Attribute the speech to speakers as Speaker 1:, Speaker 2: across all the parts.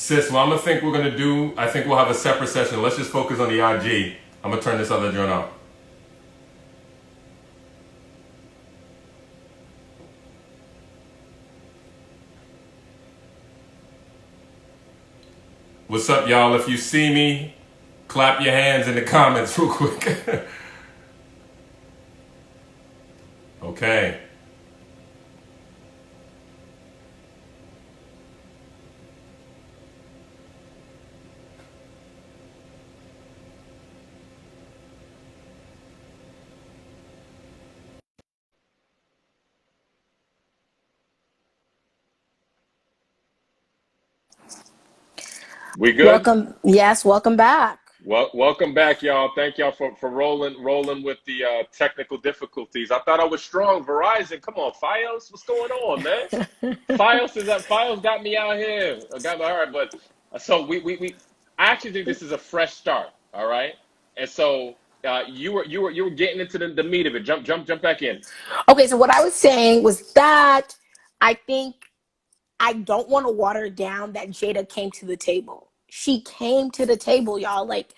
Speaker 1: Sis, what I think we're going to do, I think we'll have a separate session. Let's just focus on the IG. I'm going to turn this other joint off. What's up, y'all? If you see me, clap your hands in the comments real quick. Okay. We good?
Speaker 2: Welcome. Yes, welcome back.
Speaker 1: Well, welcome back, y'all. Thank y'all for rolling with the technical difficulties. I thought I was strong. Verizon, come on, Fios, what's going on, man? Fios got me out here. Got me all right, but so we I actually think this is a fresh start. All right, and so you were getting into the meat of it. Jump back in.
Speaker 2: Okay, so what I was saying was that I think I don't want to water down that Jada came to the table. She came to the table, y'all. Like,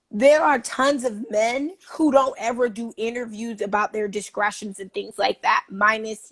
Speaker 2: there are tons of men who don't ever do interviews about their discretions and things like that, minus,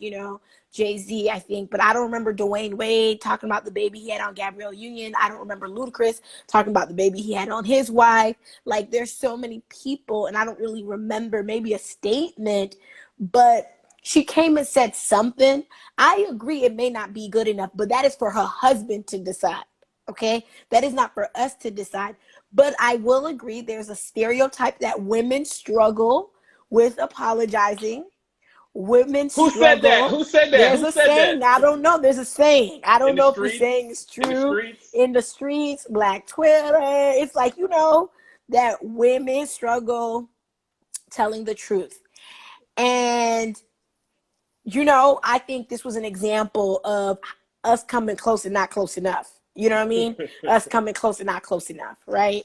Speaker 2: Jay-Z, I think. But I don't remember Dwayne Wade talking about the baby he had on Gabrielle Union. I don't remember Ludacris talking about the baby he had on his wife. Like, there's so many people, and I don't really remember maybe a statement, but she came and said something. I agree it may not be good enough, but that is for her husband to decide, okay? That is not for us to decide. But I will agree there's a stereotype that women struggle with apologizing. Women
Speaker 1: Who said that?
Speaker 2: struggle.
Speaker 1: Who said that?
Speaker 2: There's
Speaker 1: Who
Speaker 2: a
Speaker 1: said that?
Speaker 2: saying. I don't know. There's a saying. I don't
Speaker 1: In the
Speaker 2: know if the
Speaker 1: streets?
Speaker 2: saying is
Speaker 1: In the
Speaker 2: true.
Speaker 1: streets?
Speaker 2: In the streets, Black Twitter. It's like, that women struggle telling the truth. And, I think this was an example of us coming close and not close enough. You know what I mean? Us coming close and not close enough, right?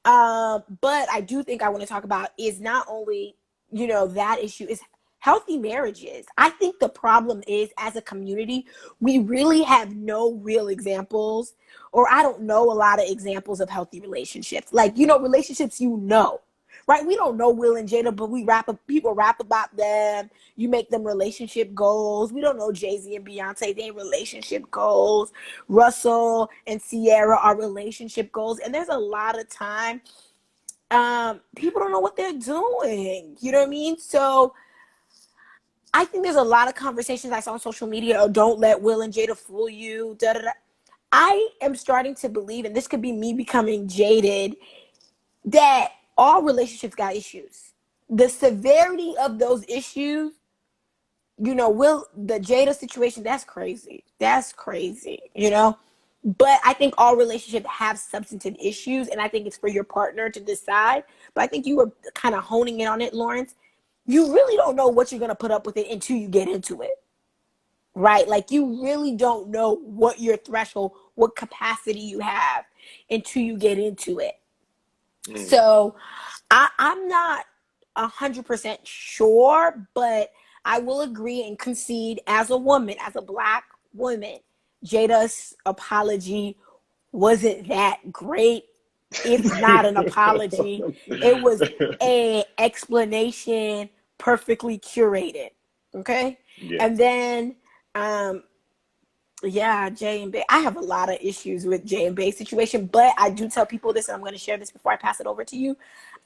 Speaker 2: But I do think I want to talk about is not only, that issue is healthy marriages. I think the problem is, as a community, we really have no real examples, or I don't know a lot of examples of healthy relationships. Like, relationships, right? We don't know Will and Jada, but people rap about them. You make them relationship goals. We don't know Jay-Z and Beyonce, their relationship goals. Russell and Sierra are relationship goals. And there's a lot of time people don't know what they're doing. You know what I mean? So I think there's a lot of conversations I saw on social media, oh, don't let Will and Jada fool you. Da, da, da. I am starting to believe, and this could be me becoming jaded, that all relationships got issues. The severity of those issues, the Jada situation, that's crazy. That's crazy, But I think all relationships have substantive issues, and I think it's for your partner to decide. But I think you were kind of honing in on it, Lawrence. You really don't know what you're going to put up with it until you get into it, right? Like, you really don't know what your threshold, what capacity you have until you get into it. So I'm not 100% sure, but I will agree and concede as a woman, as a Black woman, Jada's apology wasn't that great. It's not an apology. It was an explanation perfectly curated. Okay?
Speaker 1: Yeah.
Speaker 2: And then Jay and Bay. I have a lot of issues with Jay and Bay's situation, but I do tell people this, and I'm going to share this before I pass it over to you.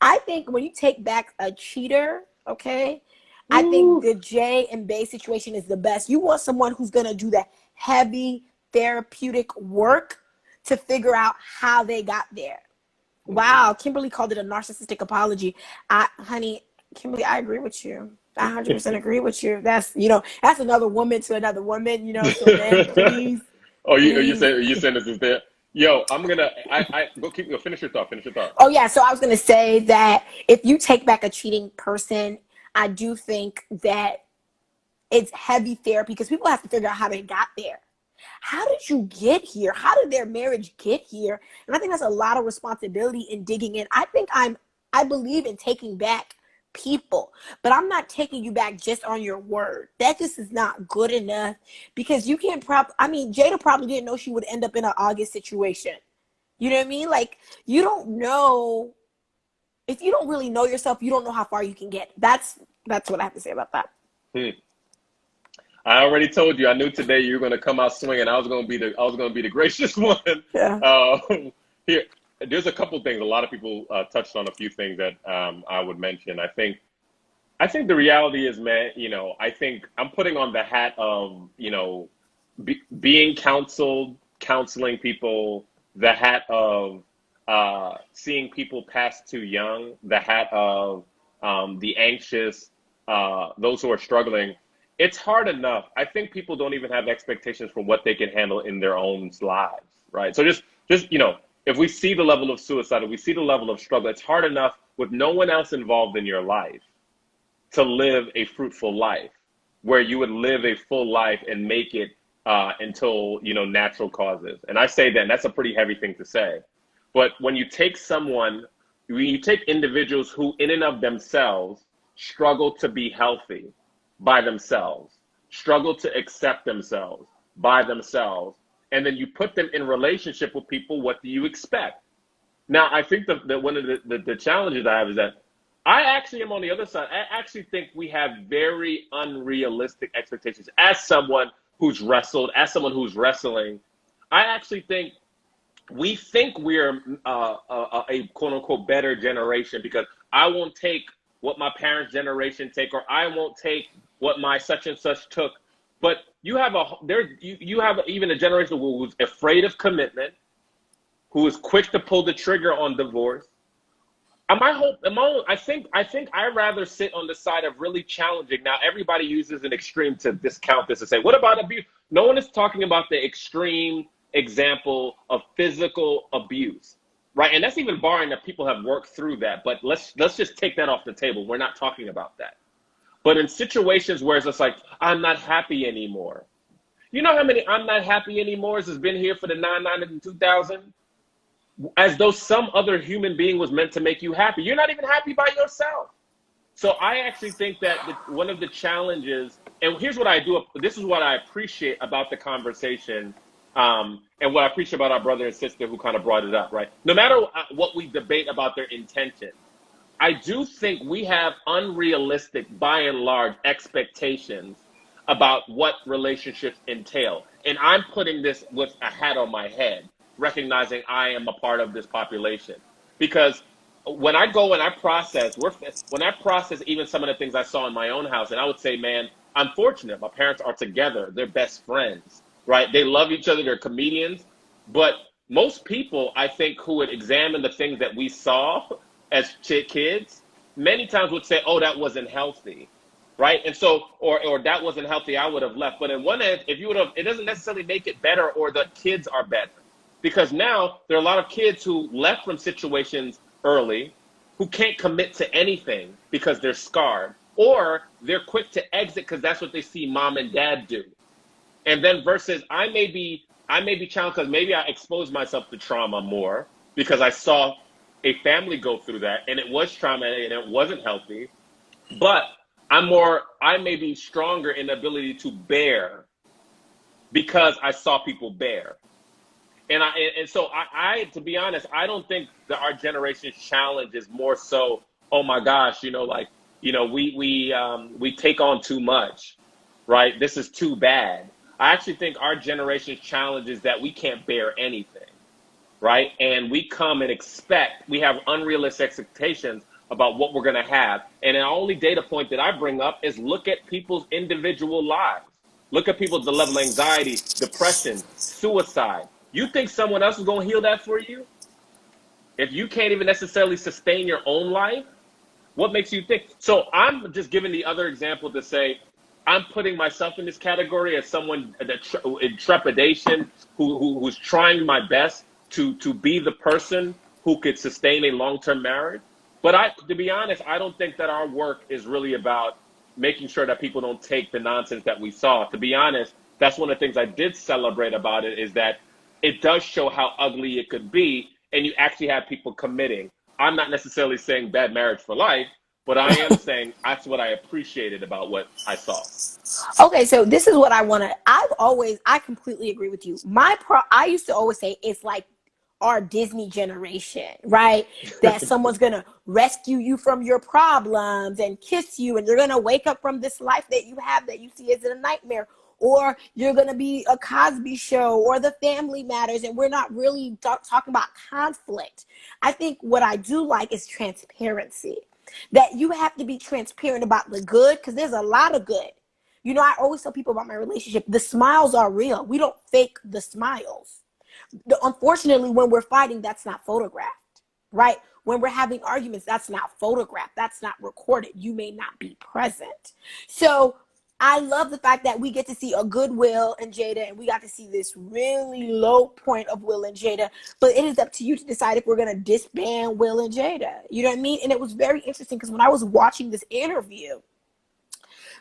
Speaker 2: I think when you take back a cheater, okay, I think the Jay and Bay situation is the best. You want someone who's going to do the heavy therapeutic work to figure out how they got there. Wow, Kimberly called it a narcissistic apology. Honey, Kimberly, I agree with you. I 100% agree with you. That's that's another woman to another woman. So then please.
Speaker 1: You saying this is there? Yo, I'm gonna. I go finish your thought. Finish your thought.
Speaker 2: Oh yeah, so I was gonna say that if you take back a cheating person, I do think that it's heavy therapy because people have to figure out how they got there. How did you get here? How did their marriage get here? And I think that's a lot of responsibility in digging in. I believe in taking back people, but I'm not taking you back just on your word. That just is not good enough, because you can't Jada probably didn't know she would end up in an August situation. You know what I mean? Like, you don't know. If you don't really know yourself, you don't know how far you can get. That's what I have to say about that.
Speaker 1: I already told you. I knew today you were going to come out swinging. I was going to be the gracious one.
Speaker 2: Yeah.
Speaker 1: Here, there's a couple things. A lot of people touched on a few things that I would mention. I think the reality is, man, I think I'm putting on the hat of, being counseling people, the hat of seeing people pass too young, the hat of the anxious, those who are struggling. It's hard enough. I think people don't even have expectations for what they can handle in their own lives, right? So just if we see the level of suicide, if we see the level of struggle, it's hard enough with no one else involved in your life to live a fruitful life, where you would live a full life and make it until, natural causes. And I say that, and that's a pretty heavy thing to say. But when you take individuals who in and of themselves struggle to be healthy by themselves, struggle to accept themselves by themselves, and then you put them in relationship with people, what do you expect? Now, I think that one of the challenges I have is that I actually am on the other side. I actually think we have very unrealistic expectations. As someone who's wrestled, as someone who's wrestling, I actually think we think we're a quote unquote better generation because I won't take what my parents' generation take, or I won't take what my such and such took. But you have even a generation who's afraid of commitment, who is quick to pull the trigger on divorce. I think I'd rather sit on the side of really challenging. Now, everybody uses an extreme to discount this and say, what about abuse? No one is talking about the extreme example of physical abuse, right? And that's even barring that people have worked through that. But let's just take that off the table. We're not talking about that. But in situations where it's just like, I'm not happy anymore. You know how many I'm not happy anymores has been here for the 99 and 2000? As though some other human being was meant to make you happy. You're not even happy by yourself. So I actually think that one of the challenges, and here's what I do, this is what I appreciate about the conversation, and what I appreciate about our brother and sister who kind of brought it up, right? No matter what we debate about their intention, I do think we have unrealistic, by and large, expectations about what relationships entail. And I'm putting this with a hat on my head, recognizing I am a part of this population. Because when I go and I process even some of the things I saw in my own house, and I would say, man, I'm fortunate. My parents are together. They're best friends, right? They love each other. They're comedians. But most people, I think, who would examine the things that we saw as kids, many times would say, oh, that wasn't healthy, right? And so, or that wasn't healthy, I would have left. But in one end, if you would have, it doesn't necessarily make it better or the kids are better. Because now there are a lot of kids who left from situations early who can't commit to anything because they're scarred, or they're quick to exit because that's what they see mom and dad do. And then versus I may be challenged because maybe I exposed myself to trauma more because I saw a family go through that and it was traumatic and it wasn't healthy. But I may be stronger in the ability to bear because I saw people bear. And so to be honest, I don't think that our generation's challenge is more so, oh my gosh, we take on too much, right? This is too bad. I actually think our generation's challenge is that we can't bear anything, right? And we come and we have unrealistic expectations about what we're going to have. And the only data point that I bring up is look at people's individual lives. Look at people's level of anxiety, depression, suicide. You think someone else is going to heal that for you? If you can't even necessarily sustain your own life, what makes you think? So I'm just giving the other example to say, I'm putting myself in this category as someone in trepidation, who's trying my best to be the person who could sustain a long-term marriage. But to be honest, I don't think that our work is really about making sure that people don't take the nonsense that we saw. To be honest, that's one of the things I did celebrate about it, is that it does show how ugly it could be, and you actually have people committing. I'm not necessarily saying bad marriage for life, But I am saying that's what I appreciated about what I saw.
Speaker 2: Okay, so this is what I completely agree with you. I used to always say it's like our Disney generation, right? That someone's gonna rescue you from your problems and kiss you, and you're gonna wake up from this life that you have that you see as a nightmare, or you're gonna be a Cosby Show or The Family Matters, and we're not really talking about conflict. I think what I do like is transparency. That you have to be transparent about the good, because there's a lot of good. You know, I always tell people about my relationship, the smiles are real. We don't fake the smiles. Unfortunately, when we're fighting, that's not photographed, right? When we're having arguments, that's not photographed. That's not recorded. You may not be present. So I love the fact that we get to see a good Will and Jada, and we got to see this really low point of Will and Jada. But it is up to you to decide if we're going to disband Will and Jada. You know what I mean? And it was very interesting because when I was watching this interview,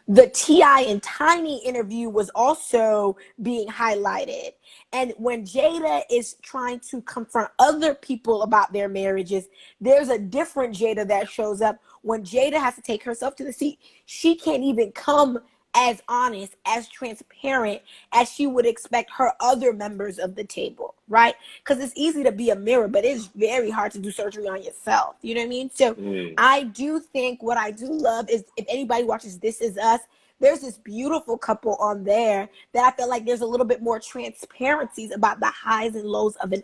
Speaker 2: the T.I. and Tiny interview was also being highlighted. And when Jada is trying to confront other people about their marriages, there's a different Jada that shows up. When Jada has to take herself to the seat, she can't even come as honest, as transparent as she would expect her other members of the table, right? Because it's easy to be a mirror, but it's very hard to do surgery on yourself. You know what I mean? So I do think what I do love is, if anybody watches This Is Us, there's this beautiful couple on there that I feel like there's a little bit more transparencies about the highs and lows of an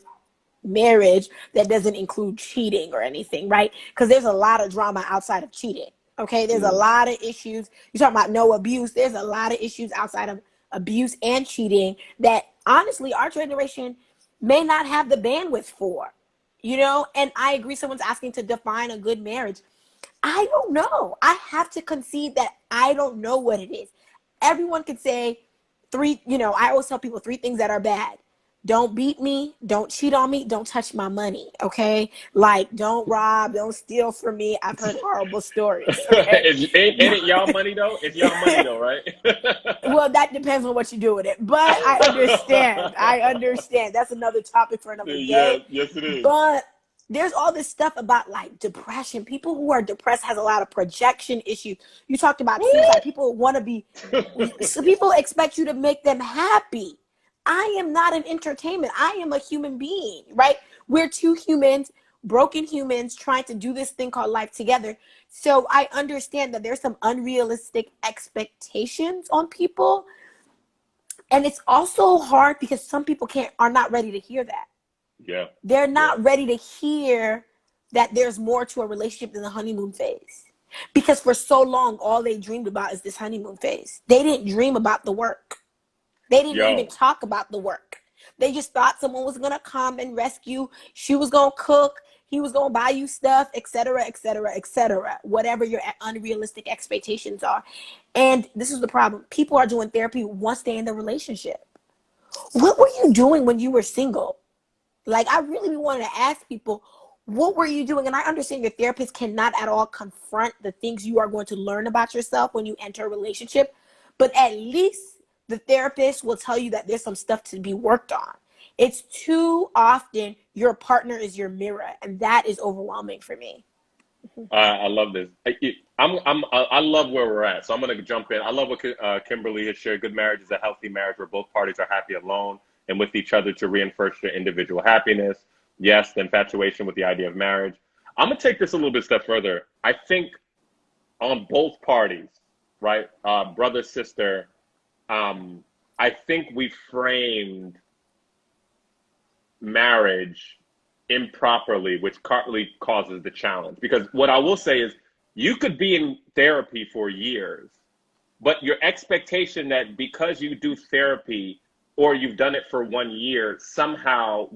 Speaker 2: marriage that doesn't include cheating or anything, right? Because there's a lot of drama outside of cheating. Okay, there's a lot of issues. You're talking about no abuse. There's a lot of issues outside of abuse and cheating that honestly our generation may not have the bandwidth for, you know? And I agree, someone's asking to define a good marriage. I don't know. I have to concede that I don't know what it is. Everyone could say I always tell people 3 things that are bad. Don't beat me, don't cheat on me, don't touch my money, okay? Like, don't rob, don't steal from me. I've heard horrible stories, okay?
Speaker 1: Ain't it y'all money though? It's y'all money though, right?
Speaker 2: Well, that depends on what you do with it. But I understand. That's another topic for another day.
Speaker 1: Yes it is.
Speaker 2: But there's all this stuff about like depression. People who are depressed has a lot of projection issues. You talked about suicide. People want to be, so people expect you to make them happy. I am not an entertainment. I am a human being, right? We're 2 humans, broken humans, trying to do this thing called life together. So I understand that there's some unrealistic expectations on people. And it's also hard because some people are not ready to hear that.
Speaker 1: Yeah.
Speaker 2: They're not ready to hear that there's more to a relationship than the honeymoon phase. Because for so long, all they dreamed about is this honeymoon phase. They didn't dream about the work. They didn't even talk about the work. They just thought someone was going to come and rescue. She was going to cook. He was going to buy you stuff, etc., etc., etc., whatever your unrealistic expectations are. And this is the problem. People are doing therapy once they're in the relationship. What were you doing when you were single? Like, I really wanted to ask people, what were you doing? And I understand your therapist cannot at all confront the things you are going to learn about yourself when you enter a relationship. But at least the therapist will tell you that there's some stuff to be worked on. It's too often your partner is your mirror, and that is overwhelming for me.
Speaker 1: I love this. I love where we're at. So I'm going to jump in. I love what Kimberly has shared. Good marriage is a healthy marriage where both parties are happy alone and with each other to reinforce their individual happiness. Yes, the infatuation with the idea of marriage. I'm going to take this a little bit step further. I think on both parties, right, brother, sister, I think we framed marriage improperly, which partly causes the challenge. Because what I will say is, you could be in therapy for years, but your expectation that because you do therapy or you've done it for 1 year, somehow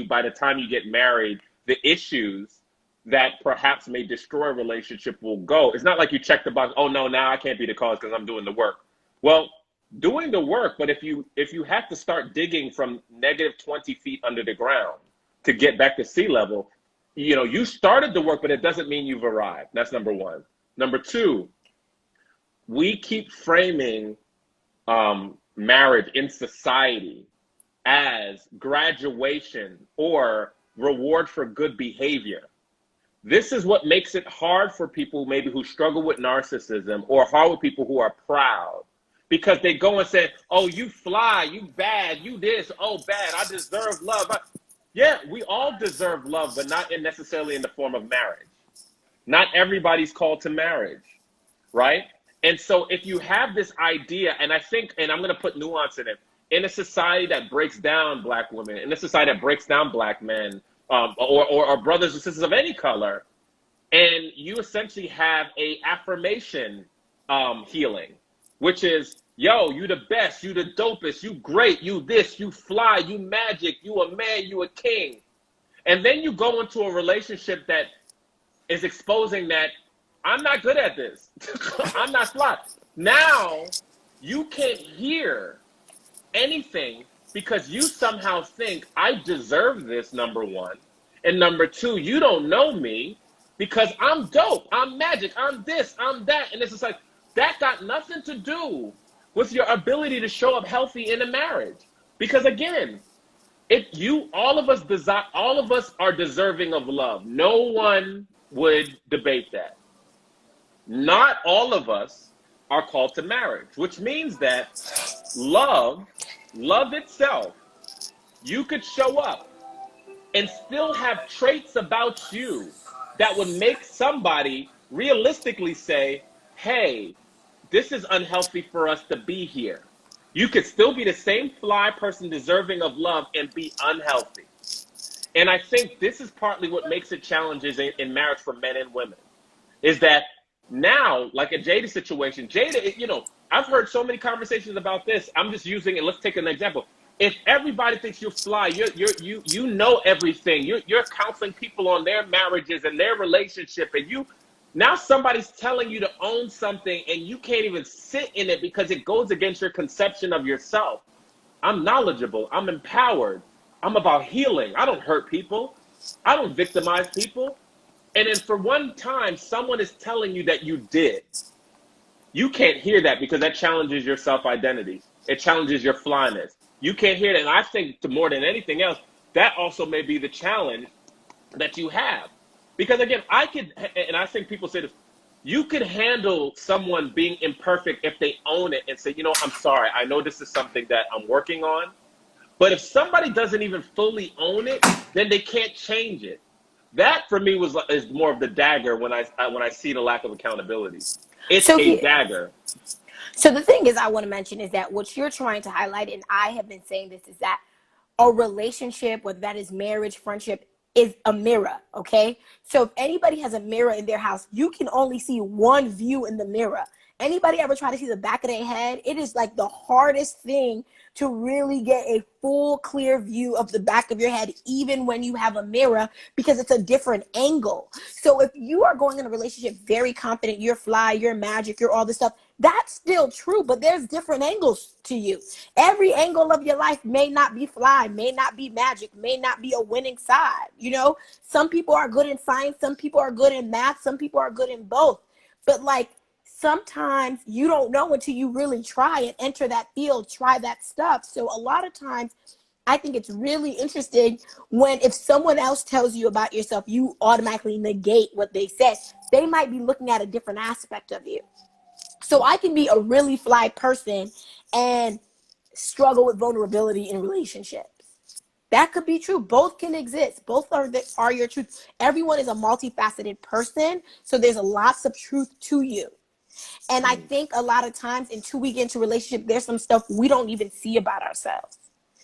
Speaker 1: by the time you get married, the issues that perhaps may destroy a relationship will go. It's not like you check the box, oh no, now I can't be the cause because I'm doing the work. Well, doing the work, but if you have to start digging from negative 20 feet under the ground to get back to sea level, you started the work, but it doesn't mean you've arrived. That's number one. Number two, we keep framing marriage in society as graduation or reward for good behavior. This is what makes it hard for people maybe who struggle with narcissism, or hard with people who are proud, because they go and say, oh, you fly, you bad, you this, oh, bad, I deserve love. Yeah, we all deserve love, but not necessarily in the form of marriage. Not everybody's called to marriage, right? And so if you have this idea, and I think, and I'm going to put nuance in it, in a society that breaks down Black women, in a society that breaks down Black men, or brothers and sisters of any color, and you essentially have a affirmation healing, which is, yo, you the best, you the dopest, you great, you this, you fly, you magic, you a man, you a king. And then you go into a relationship that is exposing that I'm not good at this. I'm not fly. Now you can't hear anything because you somehow think I deserve this, number one. And number two, you don't know me because I'm dope, I'm magic, I'm this, I'm that. And it's just like, that got nothing to do with your ability to show up healthy in a marriage. Because again, if you, all of us are deserving of love. No one would debate that. Not all of us are called to marriage, which means that love itself, you could show up and still have traits about you that would make somebody realistically say, hey, this is unhealthy for us to be here. You could still be the same fly person deserving of love and be unhealthy. And I think this is partly what makes it challenges in marriage for men and women, is that now, like a Jada's situation, Jada, you know, I've heard so many conversations about this. I'm just using it. Let's take an example. If everybody thinks you're fly, you know everything. You're counseling people on their marriages and their relationship, and now somebody's telling you to own something and you can't even sit in it because it goes against your conception of yourself. I'm knowledgeable. I'm empowered. I'm about healing. I don't hurt people. I don't victimize people. And then for one time, someone is telling you that you did. You can't hear that because that challenges your self-identity. It challenges your flyness. You can't hear that. And I think, to more than anything else, that also may be the challenge that you have. Because again, and I think people say this, you could handle someone being imperfect if they own it and say, you know, I'm sorry, I know this is something that I'm working on. But if somebody doesn't even fully own it, then they can't change it. That for me is more of the dagger when I see the lack of accountability. It's a dagger.
Speaker 2: So the thing is, I want to mention is that what you're trying to highlight, and I have been saying this, is that a relationship, whether that is marriage, friendship, is a mirror, okay? So if anybody has a mirror in their house, you can only see one view in the mirror. Anybody ever try to see the back of their head? It is like the hardest thing to really get a full, clear view of the back of your head, even when you have a mirror, because it's a different angle. So if you are going in a relationship very confident, you're fly, you're magic, you're all this stuff, that's still true, but there's different angles to you. Every angle of your life may not be fly, may not be magic, may not be a winning side. You know, some people are good in science, some people are good in math, some people are good in both. But like, sometimes you don't know until you really try and enter that field, try that stuff. So a lot of times, I think it's really interesting when if someone else tells you about yourself, you automatically negate what they said. They might be looking at a different aspect of you. So I can be a really fly person and struggle with vulnerability in relationships. That could be true. Both can exist. Both are your truth. Everyone is a multifaceted person, so there's lots of truth to you. And I think a lot of times until we get into a relationship, there's some stuff we don't even see about ourselves.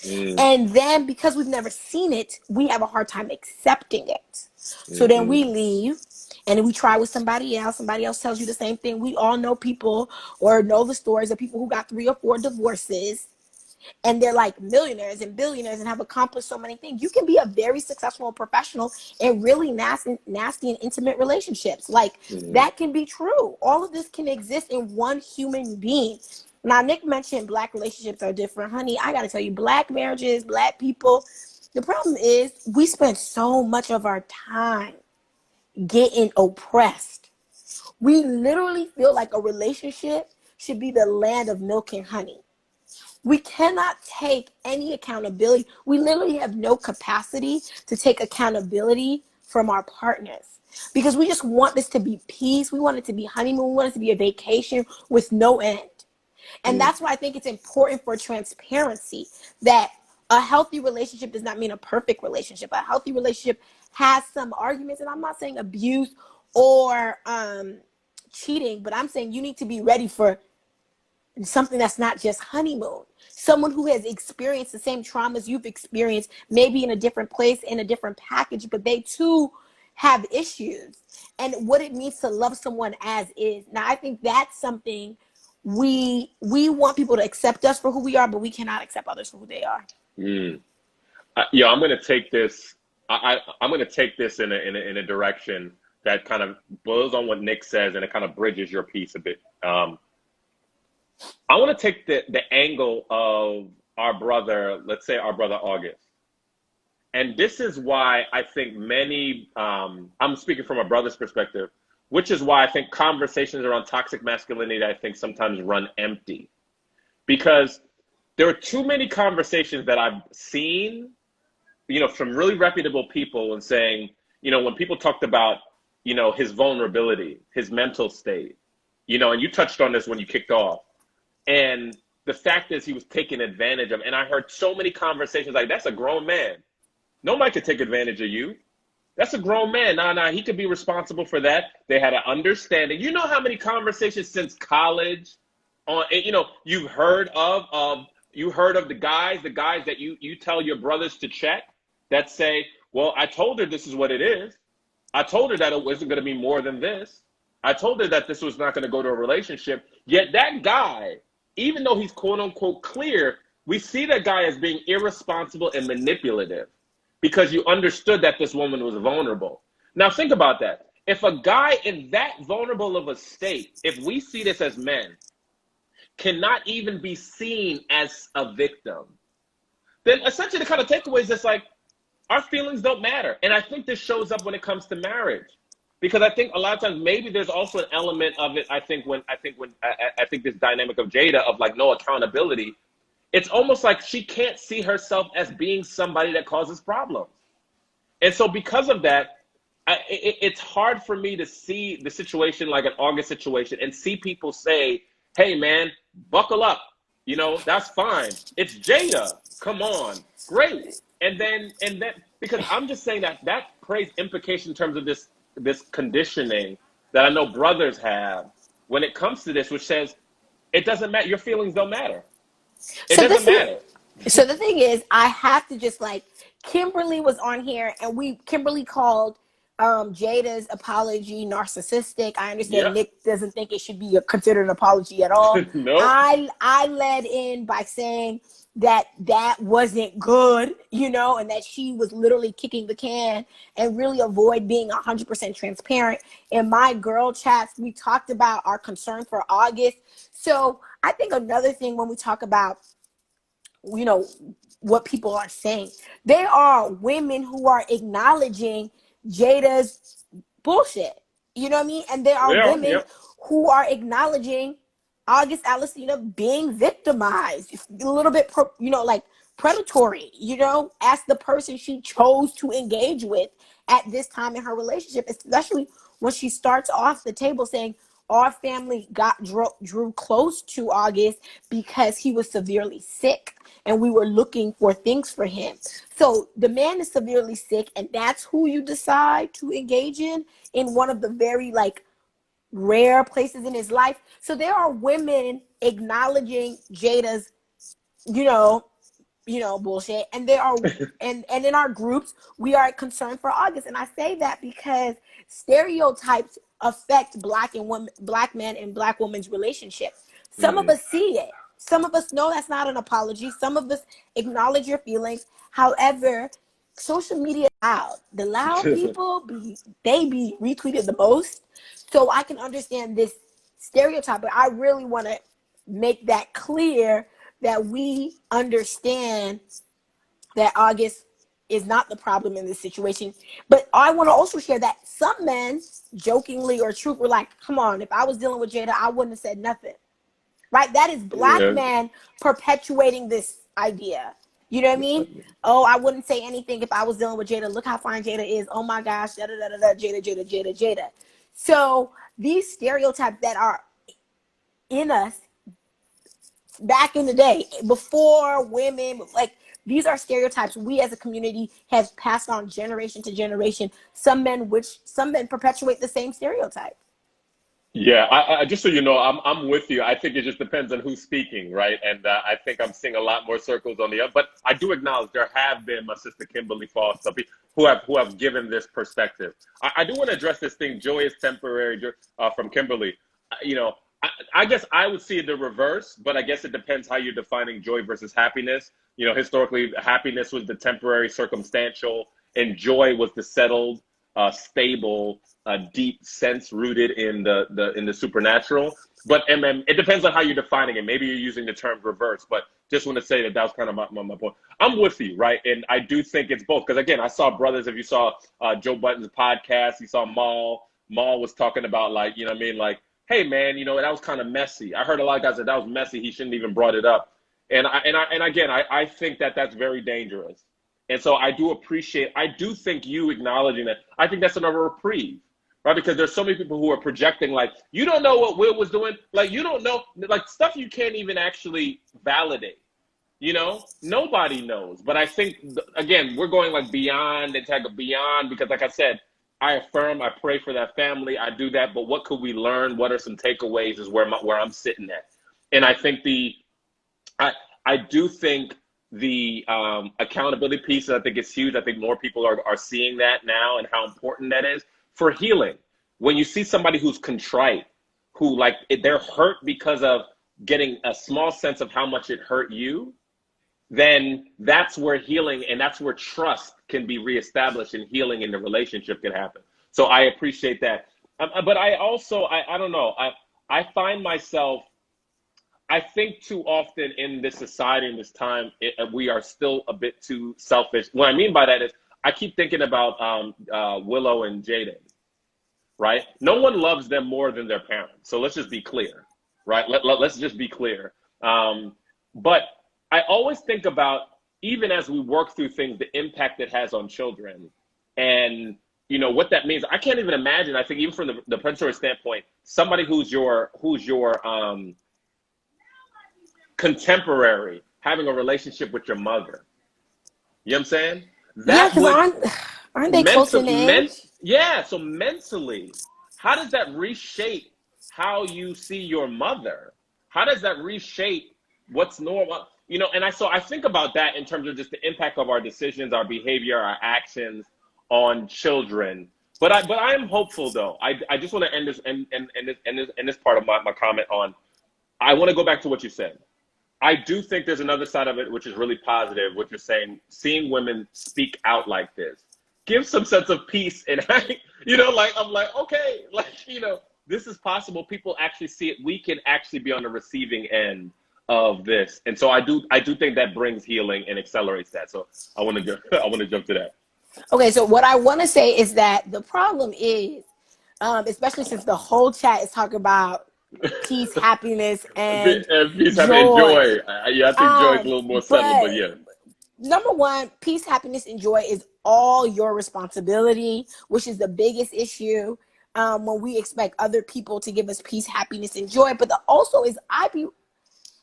Speaker 2: And then because we've never seen it, we have a hard time accepting it. So then we leave and we try with somebody else tells you the same thing. We all know people or know the stories of people who got 3 or 4 divorces. And they're like millionaires and billionaires and have accomplished so many things. You can be a very successful professional in really nasty and intimate relationships. Like that can be true. All of this can exist in one human being. Now, Nick mentioned Black relationships are different. Honey, I got to tell you, Black marriages, Black people, the problem is we spend so much of our time getting oppressed. We literally feel like a relationship should be the land of milk and honey. We cannot take any accountability. We literally have no capacity to take accountability from our partners. because we just want this to be peace. We want it to be honeymoon. We want it to be a vacation with no end. And that's why I think it's important for transparency, that a healthy relationship does not mean a perfect relationship. A healthy relationship has some arguments, and I'm not saying abuse or cheating, but I'm saying you need to be ready for something that's not just honeymoon. Someone who has experienced the same traumas you've experienced, maybe in a different place, in a different package, but they too have issues, and what it means to love someone as is. Now, I think that's something we want people to accept us for who we are, but we cannot accept others for who they are.
Speaker 1: Yeah, I'm going to take this. I'm going to take this in a direction that kind of builds on what Nick says, and it kind of bridges your piece a bit. I want to take the angle of our brother, let's say our brother August. And this is why I think many, I'm speaking from a brother's perspective, which is why I think conversations around toxic masculinity, I think sometimes run empty. Because there are too many conversations that I've seen, from really reputable people, and saying, when people talked about, his vulnerability, his mental state, and you touched on this when you kicked off. And the fact is he was taken advantage of. And I heard so many conversations like, that's a grown man. Nobody could take advantage of you. That's a grown man. Nah, he could be responsible for that. They had an understanding. You know how many conversations since college on, you've heard of the guys that you tell your brothers to check that say, well, I told her this is what it is. I told her that it wasn't going to be more than this. I told her that this was not going to go to a relationship. Yet that guy, even though he's quote unquote clear, we see that guy as being irresponsible and manipulative because you understood that this woman was vulnerable. Now think about that. If a guy in that vulnerable of a state, if we see this as men, cannot even be seen as a victim, then essentially the kind of takeaway is just like, our feelings don't matter. And I think this shows up when it comes to marriage. Because I think a lot of times maybe there's also an element of it. I think this dynamic of Jada of like no accountability, it's almost like she can't see herself as being somebody that causes problems. And so because of that, it's hard for me to see the situation like an August situation and see people say, hey man, buckle up. That's fine. It's Jada. Come on. Great. And then because I'm just saying that creates implication in terms of this conditioning that I know brothers have when it comes to this, which says it doesn't matter. Your feelings don't matter. It doesn't matter.
Speaker 2: So the thing is, I have to just Kimberly was on here and Kimberly called Jada's apology narcissistic. I understand Nick doesn't think it should be considered an apology at all.
Speaker 1: Nope.
Speaker 2: I led in by saying that wasn't good, and that she was literally kicking the can and really avoid being 100% transparent. In my girl chats, we talked about our concern for August. So I think another thing when we talk about, what people are saying, there are women who are acknowledging Jada's bullshit. You know what I mean? And there are women who are acknowledging August Alsina being victimized, a little bit, predatory, as the person she chose to engage with at this time in her relationship, especially when she starts off the table saying, our family drew close to August because he was severely sick and we were looking for things for him. So the man is severely sick, and that's who you decide to engage in one of the very rare places in his life. So there are women acknowledging Jada's, bullshit, and there are and in our groups we are concerned for August. And I say that because stereotypes affect black men and black women's relationship. Some of us see it. Some of us know that's not an apology. Some of us acknowledge your feelings. However, social media the loud people they be retweeted the most. So I can understand this stereotype, but I really want to make that clear that we understand that August is not the problem in this situation. But I want to also share that some men, jokingly or truth, were like, come on, if I was dealing with Jada, I wouldn't have said nothing. Right? That is black men perpetuating this idea. You know what I mean? Oh, I wouldn't say anything if I was dealing with Jada. Look how fine Jada is. Oh my gosh, da da da da, Jada, Jada, Jada, Jada. So these stereotypes that are in us back in the day, before women, like, these are stereotypes we as a community have passed on generation to generation. Some men perpetuate the same stereotype.
Speaker 1: Yeah, I just so you know, I'm with you. I think it just depends on who's speaking, right? And I think I'm seeing a lot more circles on the other. But I do acknowledge there have been my sister Kimberly Foster who have given this perspective. I do want to address this thing. Joy is temporary from Kimberly. You know, I guess I would see the reverse, but I guess it depends how you're defining joy versus happiness. You know, historically, happiness was the temporary, circumstantial, and joy was the settled, stable, deep sense rooted in the supernatural. But it depends on how you're defining it. Maybe you're using the term reverse, but just want to say that was kind of my point. I'm with you, right? And I do think it's both. Because again, I saw brothers, if you saw Joe Budden's podcast, you saw Maul was talking about, like, you know what I mean? Like, hey man, you know, that was kind of messy. I heard a lot of guys say that was messy. He shouldn't even brought it up. And I think that that's very dangerous. And so I do think you acknowledging that, I think that's another reprieve, right? Because there's so many people who are projecting, like, you don't know what Will was doing. Like, you don't know, like, stuff you can't even actually validate, you know? Nobody knows. But I think, again, we're going like beyond because like I said, I affirm, I pray for that family. I do that. But what could we learn? What are some takeaways is where I'm sitting at. And I think I do think the accountability piece, I think it's huge. I think more people are seeing that now and how important that is for healing. When you see somebody who's contrite, who, like, they're hurt because of getting a small sense of how much it hurt you, then that's where healing and that's where trust can be reestablished, and healing in the relationship can happen. So I appreciate that. But I also, I don't know, I find myself, I think too often in this society, in this time, we are still a bit too selfish. What I mean by that is, I keep thinking about Willow and Jaden, right? No one loves them more than their parents. So let's just be clear, right? Let's just be clear. But I always think about, even as we work through things, the impact it has on children, and, you know, what that means. I can't even imagine. I think even from the predatory standpoint, somebody who's your contemporary having a relationship with your mother. You know what I'm saying?
Speaker 2: Yeah, because aren't they close in age?
Speaker 1: Yeah, so mentally, how does that reshape how you see your mother? How does that reshape what's normal? You know, and I think about that in terms of just the impact of our decisions, our behavior, our actions on children. But I am hopeful, though. I just want to end this part of my comment on, I want to go back to what you said. I do think there's another side of it, which is really positive, what you're saying, seeing women speak out like this gives some sense of peace. And, you know, like, I'm like, okay, like, you know, this is possible. People actually see it. We can actually be on the receiving end of this. And so I do think that brings healing and accelerates that. So I want to jump to that.
Speaker 2: Okay, so what I want to say is that the problem is, especially since the whole chat is talking about peace, happiness, and
Speaker 1: peace,
Speaker 2: joy.
Speaker 1: Joy. Yeah, I think joy is a little more settled, but yeah.
Speaker 2: Number one, peace, happiness, and joy is all your responsibility, which is the biggest issue when we expect other people to give us peace, happiness, and joy. But also is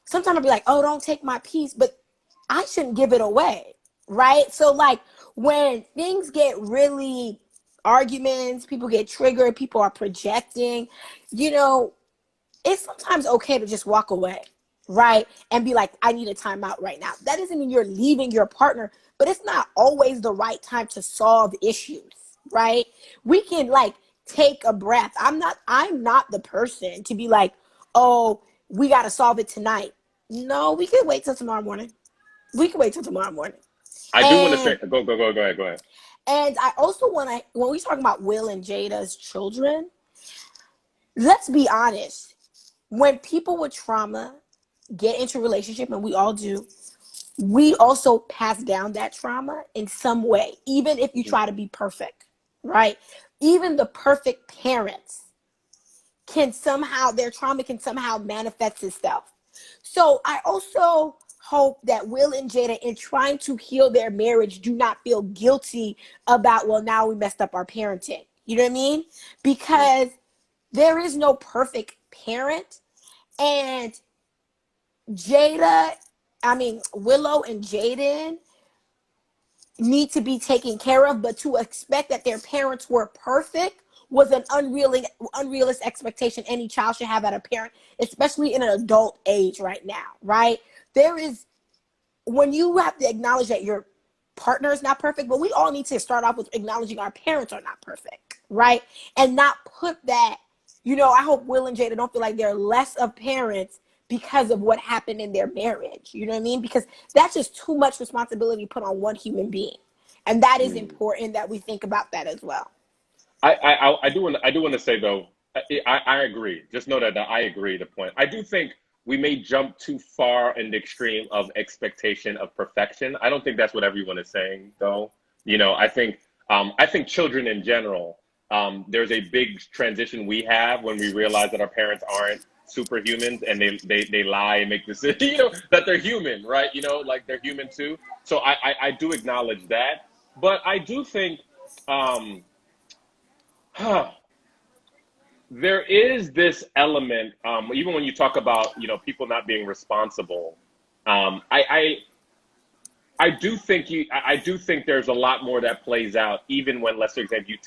Speaker 2: sometimes I'll be like, oh, don't take my peace, but I shouldn't give it away, right? So, like, when things get really arguments, people get triggered, people are projecting, you know, it's sometimes okay to just walk away, right? And be like, I need a timeout right now. That doesn't mean you're leaving your partner, but it's not always the right time to solve issues, right? We can, like, take a breath. I'm not the person to be like, oh, we got to solve it tonight. No, we can wait till tomorrow morning. I do want to say, go ahead. And I also want to, when we talk about Will and Jada's children, let's be honest. When people with trauma get into a relationship, and we all do, we also pass down that trauma in some way, even if you try to be perfect, right? Even the perfect parents their trauma can somehow manifest itself. So I also hope that Will and Jada, in trying to heal their marriage, do not feel guilty about, well, now we messed up our parenting. You know what I mean? Because there is no perfect parent. And Willow and Jaden need to be taken care of, but to expect that their parents were perfect was an unrealistic expectation any child should have at a parent, especially in an adult age right now, right? When you have to acknowledge that your partner is not perfect, but we all need to start off with acknowledging our parents are not perfect, right? And not put that, I hope Will and Jada don't feel like they're less of parents because of what happened in their marriage. You know what I mean? Because that's just too much responsibility put on one human being. And that is important that we think about that as well.
Speaker 1: I do want to say, though, I agree. Just know that I agree the point. I do think we may jump too far in the extreme of expectation of perfection. I don't think that's what everyone is saying, though. I think children in general, there's a big transition we have when we realize that our parents aren't superhumans and they lie and make decisions, that they're human, right? Like they're human too. So I do acknowledge that. But I do think there is this element, even when you talk about, people not being responsible. I do think there's a lot more that plays out, even when, let's say, example, you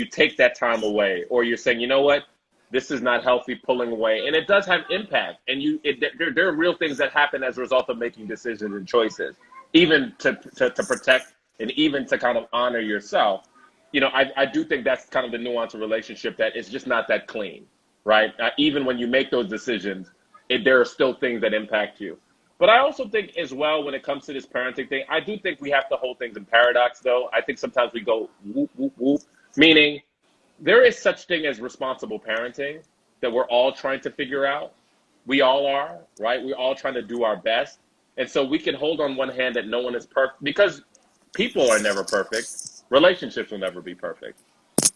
Speaker 1: take that time away, or you're saying, you know what, this is not healthy, pulling away, and it does have impact. And there are real things that happen as a result of making decisions and choices, even to protect and even to kind of honor yourself. I do think that's kind of the nuance of relationship, that it's just not that clean, right? Even when you make those decisions, there are still things that impact you. But I also think as well, when it comes to this parenting thing, I do think we have to hold things in paradox, though. I think sometimes we go whoop, whoop, whoop, meaning there is such thing as responsible parenting that we're all trying to figure out. We all are, right? We're all trying to do our best. And so we can hold on one hand that no one is perfect, because people are never perfect. Relationships will never be perfect.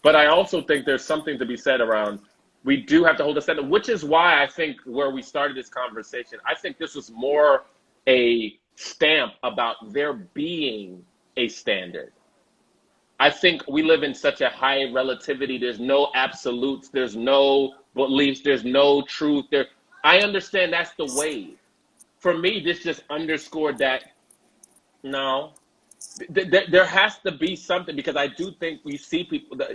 Speaker 1: But I also think there's something to be said around, we do have to hold a standard, which is why I think where we started this conversation, I think this was more a stamp about there being a standard. I think we live in such a high relativity. There's no absolutes. There's no beliefs. There's no truth. I understand that's the wave. For me, this just underscored that, no, there has to be something, because I do think we see people that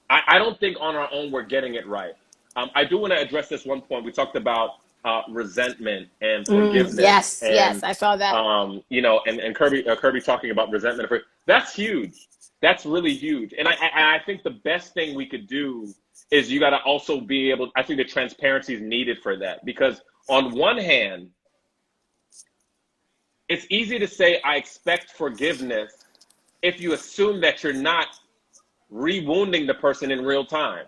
Speaker 1: I don't think on our own we're getting it right. I do want to address this one point. We talked about resentment and forgiveness.
Speaker 2: Yes, I saw that.
Speaker 1: And Kirby talking about resentment. That's huge. That's really huge. And I think the best thing we could do is, you got to also be able, I think the transparency is needed for that, because on one hand, it's easy to say, I expect forgiveness, if you assume that you're not re-wounding the person in real time,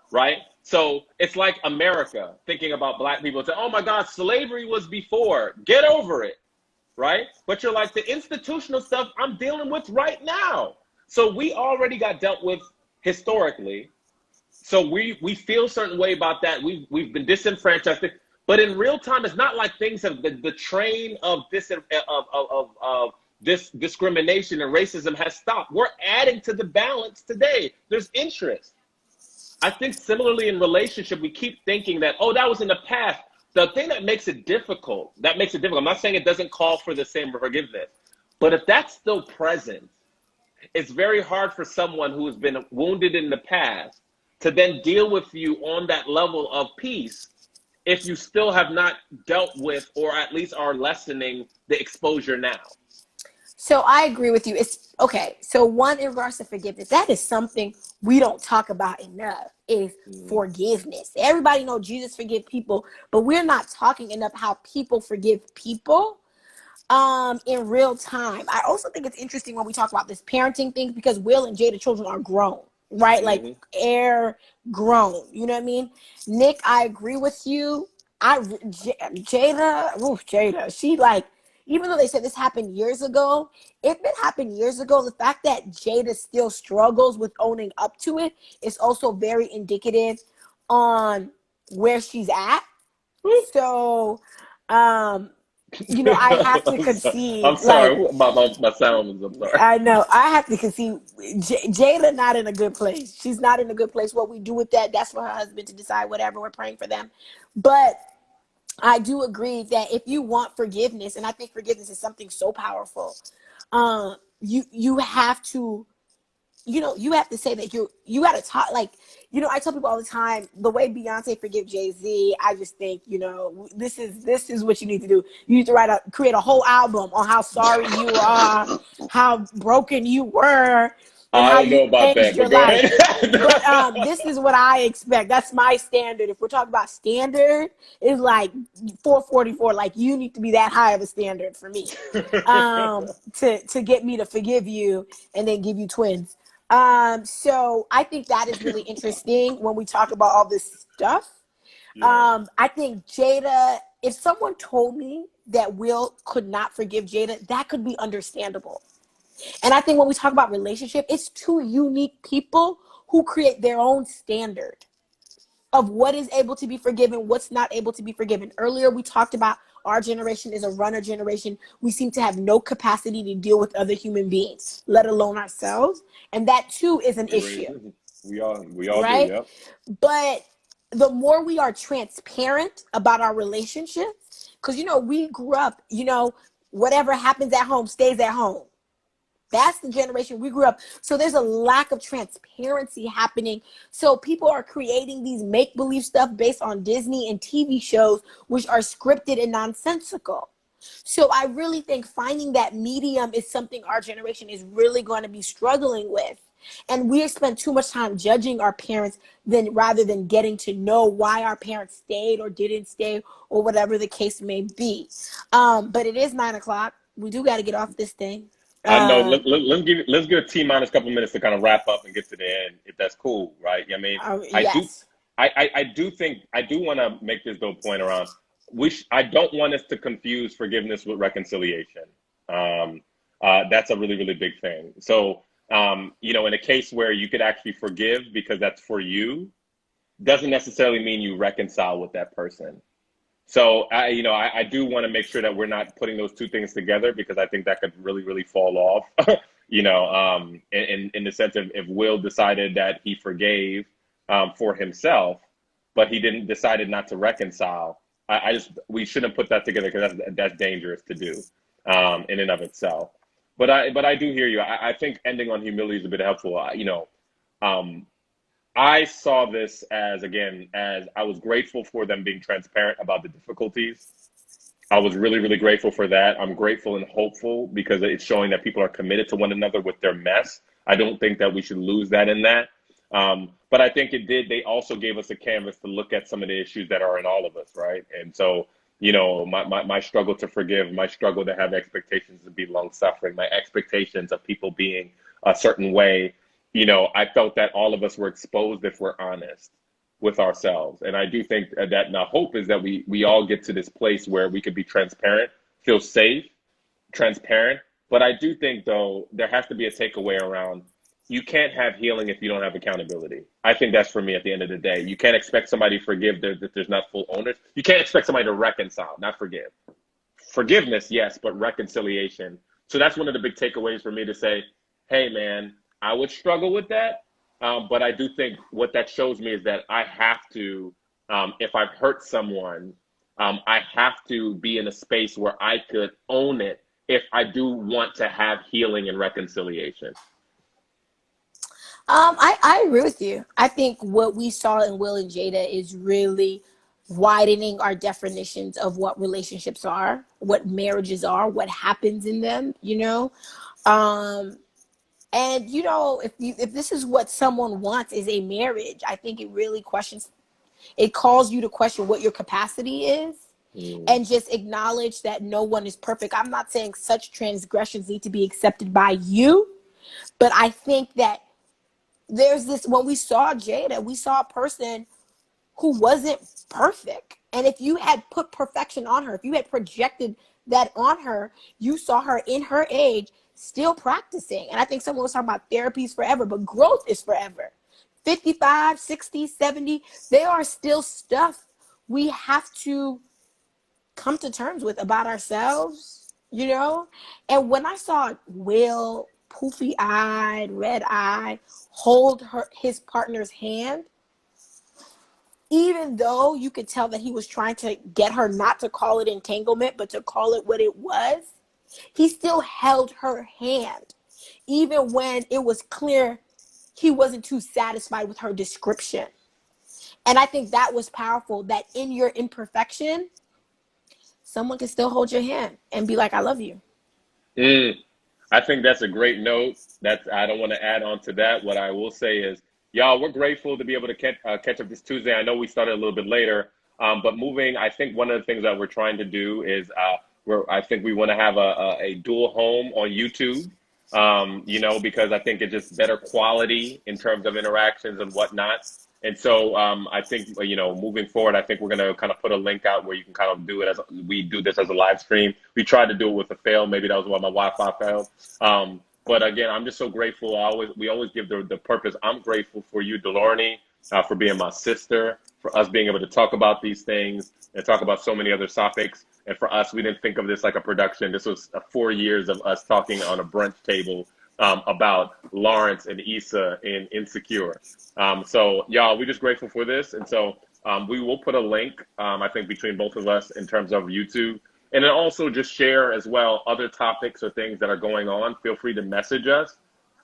Speaker 1: right? So it's like America thinking about Black people, say, oh my God, slavery was before, get over it, right? But you're like, the institutional stuff I'm dealing with right now. So we already got dealt with historically. So we feel a certain way about that. We've been disenfranchised. But in real time, it's not like things have, the train of this discrimination and racism has stopped. We're adding to the balance today. There's interest. I think similarly in relationship, we keep thinking that, oh, that was in the past. The thing that makes it difficult, I'm not saying it doesn't call for the same forgiveness, but if that's still present, it's very hard for someone who has been wounded in the past to then deal with you on that level of peace, if you still have not dealt with, or at least are lessening the exposure now.
Speaker 2: So I agree with you. It's okay. So one, in regards to forgiveness, that is something we don't talk about enough, is forgiveness. Everybody knows Jesus forgive people, but we're not talking enough how people forgive people in real time. I also think it's interesting when we talk about this parenting thing, because Will and Jada children are grown, right? Like air grown, you know what I mean? Nick, I agree with you. Jada, she like, even though they said this happened years ago, if it happened years ago, the fact that Jada still struggles with owning up to it is also very indicative on where she's at. So, I have to
Speaker 1: I'm
Speaker 2: concede, like,
Speaker 1: sorry. My sound was, I'm sorry.
Speaker 2: I know I have to concede. Jada not in a good place. She's not in a good place. What we do with that's for her husband to decide. Whatever, we're praying for them. But I do agree that if you want forgiveness, and I think forgiveness is something so powerful, you have to, you have to say that you got to talk. Like, I tell people all the time, the way Beyonce forgive Jay-Z, I just think, this is what you need to do. You need to create a whole album on how sorry you are, how broken you were, and
Speaker 1: I
Speaker 2: how
Speaker 1: don't know
Speaker 2: you
Speaker 1: about
Speaker 2: changed
Speaker 1: that,
Speaker 2: your
Speaker 1: but go
Speaker 2: life.
Speaker 1: ahead.
Speaker 2: But this is what I expect. That's my standard. If we're talking about standard, is like 444. Like, you need to be that high of a standard for me, to get me to forgive you and then give you twins. So I think that is really interesting when we talk about all this stuff.
Speaker 1: Yeah.
Speaker 2: I think Jada, if someone told me that Will could not forgive Jada, that could be understandable. And I think when we talk about relationship, it's two unique people who create their own standard of what is able to be forgiven, what's not able to be forgiven. Earlier, we talked about our generation is a runner generation. We seem to have no capacity to deal with other human beings, let alone ourselves. And that too is an
Speaker 1: We raised
Speaker 2: issue,
Speaker 1: this. We all do,
Speaker 2: right?
Speaker 1: yep.
Speaker 2: But the more we are transparent about our relationships, because, we grew up, whatever happens at home stays at home. That's the generation we grew up. So there's a lack of transparency happening. So people are creating these make-believe stuff based on Disney and TV shows, which are scripted and nonsensical. So I really think finding that medium is something our generation is really going to be struggling with. And we spend too much time judging our parents rather than getting to know why our parents stayed or didn't stay, or whatever the case may be. But it is 9 o'clock. We do got to get off this thing.
Speaker 1: I know.
Speaker 2: Uh,
Speaker 1: Let's give a T minus a couple minutes to kind of wrap up and get to the end, if that's cool, right? I mean, I do,
Speaker 2: yes.
Speaker 1: I do think I do want to make this though point around. I don't want us to confuse forgiveness with reconciliation. Um, that's a really really big thing. So, in a case where you could actually forgive because that's for you, doesn't necessarily mean you reconcile with that person. So I do want to make sure that we're not putting those two things together, because I think that could really, really fall off. In the sense of, if Will decided that he forgave for himself, but he didn't decided not to reconcile, we shouldn't put that together, because that's dangerous to do in and of itself. But I do hear you. I think ending on humility is a bit helpful. I saw this as I was grateful for them being transparent about the difficulties. I was really, really grateful for that. I'm grateful and hopeful, because it's showing that people are committed to one another with their mess. I don't think that we should lose that in that. But I think they also gave us a canvas to look at some of the issues that are in all of us, right? And so, my struggle to forgive, my struggle to have expectations to be long suffering, my expectations of people being a certain way. I felt that all of us were exposed if we're honest with ourselves. And I do think that my hope is that we all get to this place where we could be transparent, feel safe, transparent. But I do think, though, there has to be a takeaway around, you can't have healing if you don't have accountability. I think that's for me at the end of the day. You can't expect somebody to forgive that there's not full owners. You can't expect somebody to reconcile, not forgive. Forgiveness, yes, but reconciliation. So that's one of the big takeaways for me, to say, hey, man, I would struggle with that. But I do think what that shows me is that I have to, if I've hurt someone, I have to be in a space where I could own it if I do want to have healing and reconciliation.
Speaker 2: I agree with you. I think what we saw in Will and Jada is really widening our definitions of what relationships are, what marriages are, what happens in them. And if this is what someone wants, is a marriage, I think it calls you to question what your capacity is,
Speaker 1: Mm.
Speaker 2: and just acknowledge that no one is perfect. I'm not saying such transgressions need to be accepted by you, but I think that there's this, when we saw Jada, we saw a person who wasn't perfect. And if you had put perfection on her, if you had projected that on her, you saw her in her age still practicing. And I think someone was talking about therapies forever, but growth is forever. 55, 60, 70, they are still stuff we have to come to terms with about ourselves, you know? And when I saw Will, poofy-eyed, red-eyed, hold his partner's hand, even though you could tell that he was trying to get her not to call it entanglement, but to call it what it was, he still held her hand, even when it was clear he wasn't too satisfied with her description. And I think that was powerful, that in your imperfection, someone can still hold your hand and be like, I love you.
Speaker 1: I think that's a great note. I don't want to add on to that. What I will say is, y'all, we're grateful to be able to catch up this Tuesday. I know we started a little bit later, but moving, I think one of the things that we're trying to do is I think we want to have a dual home on YouTube, because I think it's just better quality in terms of interactions and whatnot. And so I think, moving forward, I think we're going to kind of put a link out where you can kind of do it as we do this as a live stream. We tried to do it with a fail. Maybe that was why my Wi-Fi failed. But again, I'm just so grateful. We always give the purpose. I'm grateful for you, Dalourny, for being my sister, for us being able to talk about these things and talk about so many other topics. And for us, we didn't think of this like a production. This was 4 years of us talking on a brunch table about Lawrence and Issa in Insecure. So, y'all, we're just grateful for this. And so we will put a link, I think, between both of us in terms of YouTube. And then also just share as well other topics or things that are going on. Feel free to message us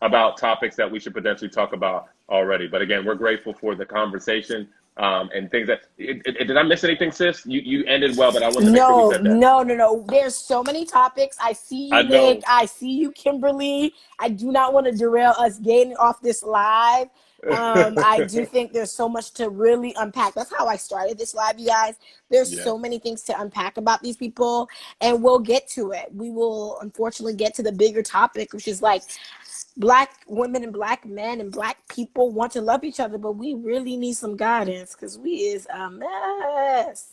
Speaker 1: about topics that we should potentially talk about already. But again, we're grateful for the conversation and things that did I miss anything, sis? You ended well, but I wanted to make sure we said that.
Speaker 2: No. There's so many topics. I see you, Nick. I see you, Kimberly. I do not want to derail us getting off this live. I do think there's so much to really unpack. That's how I started this live, you guys. There's so many things to unpack about these people, and we'll get to it. We will unfortunately get to the bigger topic, which is like Black women and Black men and Black people want to love each other, but we really need some guidance because we is a mess.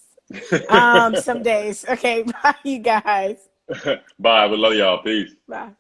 Speaker 2: Some days. Okay, bye, you guys.
Speaker 1: Bye. We love y'all. Peace.
Speaker 2: Bye.